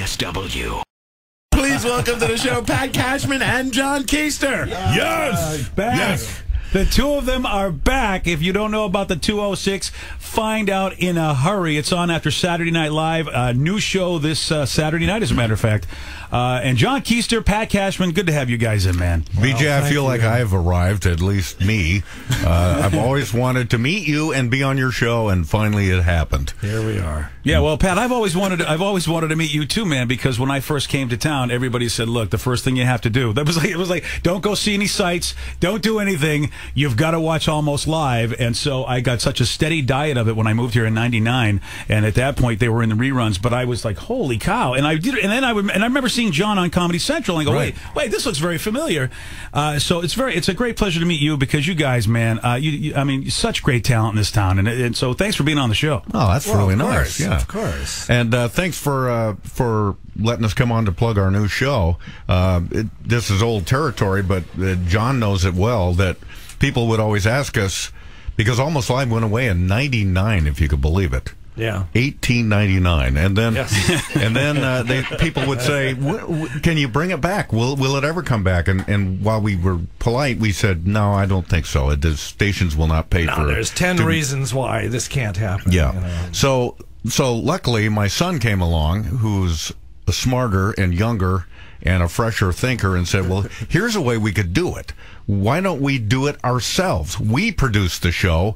KSW. Please welcome to the show Pat Cashman and John Keister. Yes! Back. Yes! The two of them are back. If you don't know about the 206, find out in a hurry. It's on after Saturday Night Live. New show this Saturday night, as a matter of fact. And John Keister, Pat Cashman, good to have you guys in, man. BJ, I feel like I have arrived, at least me. I've always wanted to meet you and be on your show, and finally it happened. Here we are. Yeah, well, Pat, I've always wanted to meet you too, man, because when I first came to town, everybody said, look, the first thing you have to do, it was like, don't go see any sights, don't do anything, you've got to watch Almost Live. And so I got such a steady diet of it when I moved here in '99, and at that point they were in the reruns, but I was like, holy cow. And I did, and then I remember seeing John on Comedy Central, and I go, right. wait, this looks very familiar. So it's a great pleasure to meet you, because you guys, man, I mean, such great talent in this town, and so thanks for being on the show. Oh, that's really nice. Yeah. Of course. And thanks for letting us come on to plug our new show. This is old territory, but John knows it well, that people would always ask us, because Almost Live went away in '99, if you could believe it. Yeah. 1899, and then Yes. and then people would say, "Can you bring it back? Will it ever come back?" And while we were polite, we said, "No, I don't think so. The stations will not pay for it." There's 10 reasons why this can't happen. Yeah. You know. So luckily, my son came along, who's a smarter and younger and a fresher thinker, and said, well, here's a way we could do it. Why don't we do it ourselves? We produce the show,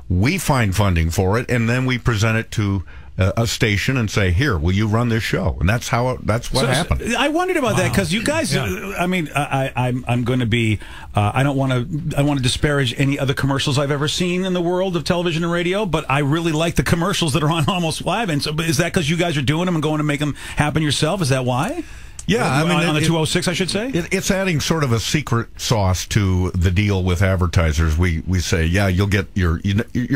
we find funding for it, and then we present it to a station and say, here, will you run this show? And that's what happened. I wondered about that, because you guys, I mean, I'm going to be, I don't want to disparage any other commercials I've ever seen in the world of television and radio, but I really like the commercials that are on Almost Live. And so, is that because you guys are doing them and going to make them happen yourself? Is that why? Yeah, I mean, on the 206, I should say. It's adding sort of a secret sauce to the deal with advertisers. We say, yeah, you'll get you're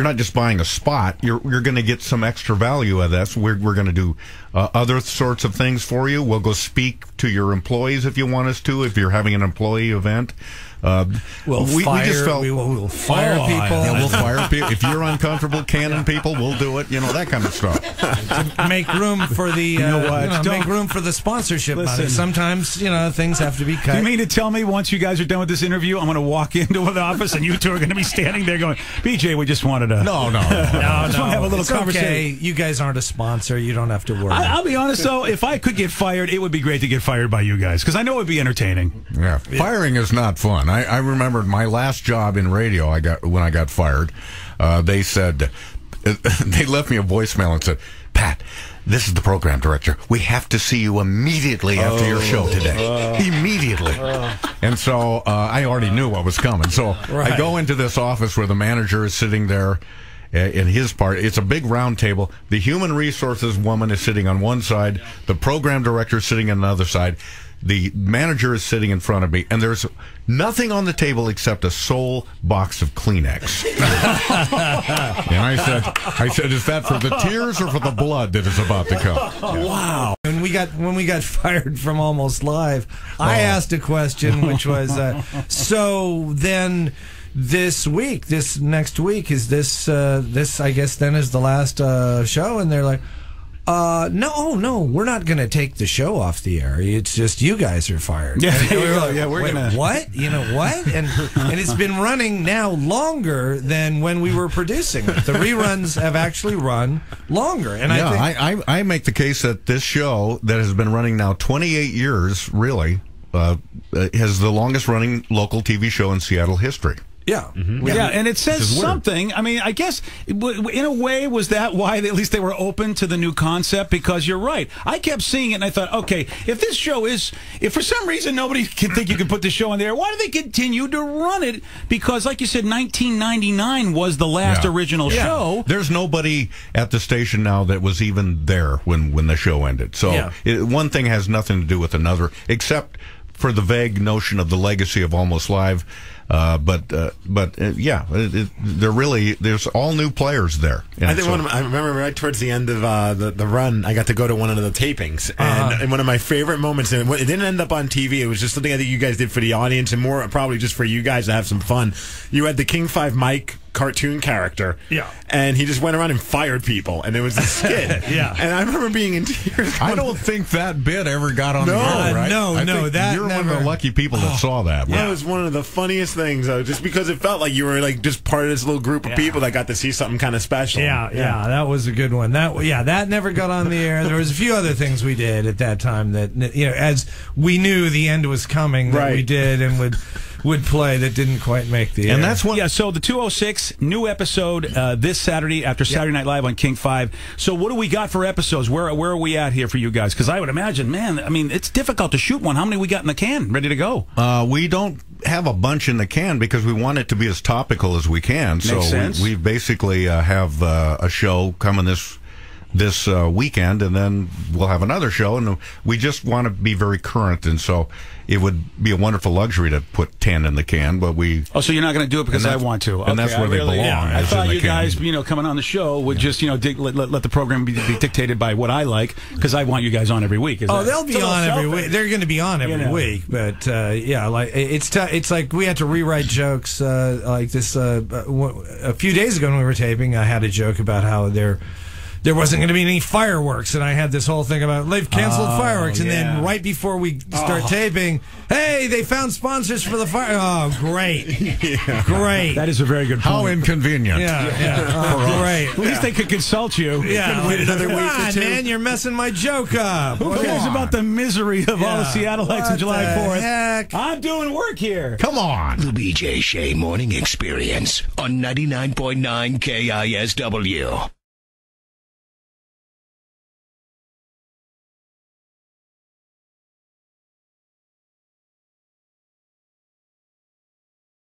not just buying a spot. You're going to get some extra value out of that. So we're going to do other sorts of things for you. We'll go speak to your employees if you want us to. If you're having an employee event. We'll fire people. Yeah, we'll fire people. If you're uncomfortable canning people, we'll do it. You know, that kind of stuff. To make room for the make room for the sponsorship money. Sometimes things have to be cut. Do you mean to tell me once you guys are done with this interview, I'm going to walk into an office and you two are going to be standing there going, BJ, we just wanted to no. Just want to have a little conversation. Okay. You guys aren't a sponsor. You don't have to worry. I'll be honest though, if I could get fired, it would be great to get fired by you guys, because I know it would be entertaining. Yeah, firing is not fun. I remember my last job in radio. When I got fired, they said they left me a voicemail and said, Pat, this is the program director. We have to see you immediately after your show today. Immediately. And so I already knew what was coming. So I go into this office where the manager is sitting there in his part. It's a big round table. The human resources woman is sitting on one side. The program director is sitting on the other side. The manager is sitting in front of me, and there's nothing on the table except a sole box of Kleenex. And I said, is that for the tears or for the blood that is about to come? Yeah. Wow. When we got fired from Almost Live, I asked a question, which was, so then this next week, is this I guess then is the last show? And they're like, no, we're not going to take the show off the air. It's just you guys are fired. Yeah, we're going to. What? You know what? And it's been running now longer than when we were producing it. The reruns have actually run longer. And I make the case that this show that has been running now 28 years, really, has the longest running local TV show in Seattle history. Yeah. Mm-hmm. Yeah, and it says something. I mean, I guess, in a way, was that why at least they were open to the new concept? Because you're right. I kept seeing it, and I thought, okay, if this show is, if for some reason nobody can think you can put this show on there, why do they continue to run it? Because, like you said, 1999 was the last original show. There's nobody at the station now that was even there when the show ended. So one thing has nothing to do with another, except for the vague notion of the legacy of Almost Live. Yeah, there's all new players there. I think I remember right towards the end of the run, I got to go to one of the tapings, and one of my favorite moments, and it didn't end up on TV. It was just something I think you guys did for the audience, and more probably just for you guys to have some fun. You had the King 5 Mike cartoon character, and he just went around and fired people, and it was a skit. And I remember being in tears. I don't think that bit ever got on the air, right? No, that you're never. one of the lucky people that saw that. That was one of the funniest things, though, just because it felt like you were like just part of this little group of people that got to see something kind of special. Yeah, that was a good one. That never got on the air. There was a few other things we did at that time that, as we knew the end was coming, that we did and would play that didn't quite make the air. And that's what. Yeah. So the 206 new episode this Saturday after Saturday Night Live on King 5. So what do we got for episodes? Where are we at here for you guys? Because I would imagine, man, I mean, it's difficult to shoot one. How many we got in the can, ready to go? We don't have a bunch in the can because we want it to be as topical as we can. Makes so sense. we basically have a show coming this weekend, and then we'll have another show, and we just want to be very current, and so it would be a wonderful luxury to put 10 in the can, but we... Oh, so you're not going to do it because I want to. And that's where they belong. I thought you guys, coming on the show would just, let the program be dictated by what I like, because I want you guys on every week. They'll be on every week. They're going to be on every week, but like it's like we had to rewrite jokes like this. A few days ago when we were taping, I had a joke about how there wasn't going to be any fireworks, and I had this whole thing about they've canceled fireworks, and then right before we start taping, hey, they found sponsors for the fire. Oh, great, great. That is a very good point. How inconvenient. Great. At least they could consult you. Wait another week or two. Man, you're messing my joke up. Who cares about the misery of all the Seattleites on July 4th? Heck? I'm doing work here. Come on. The BJ Shea Morning Experience on 99.9 KISW.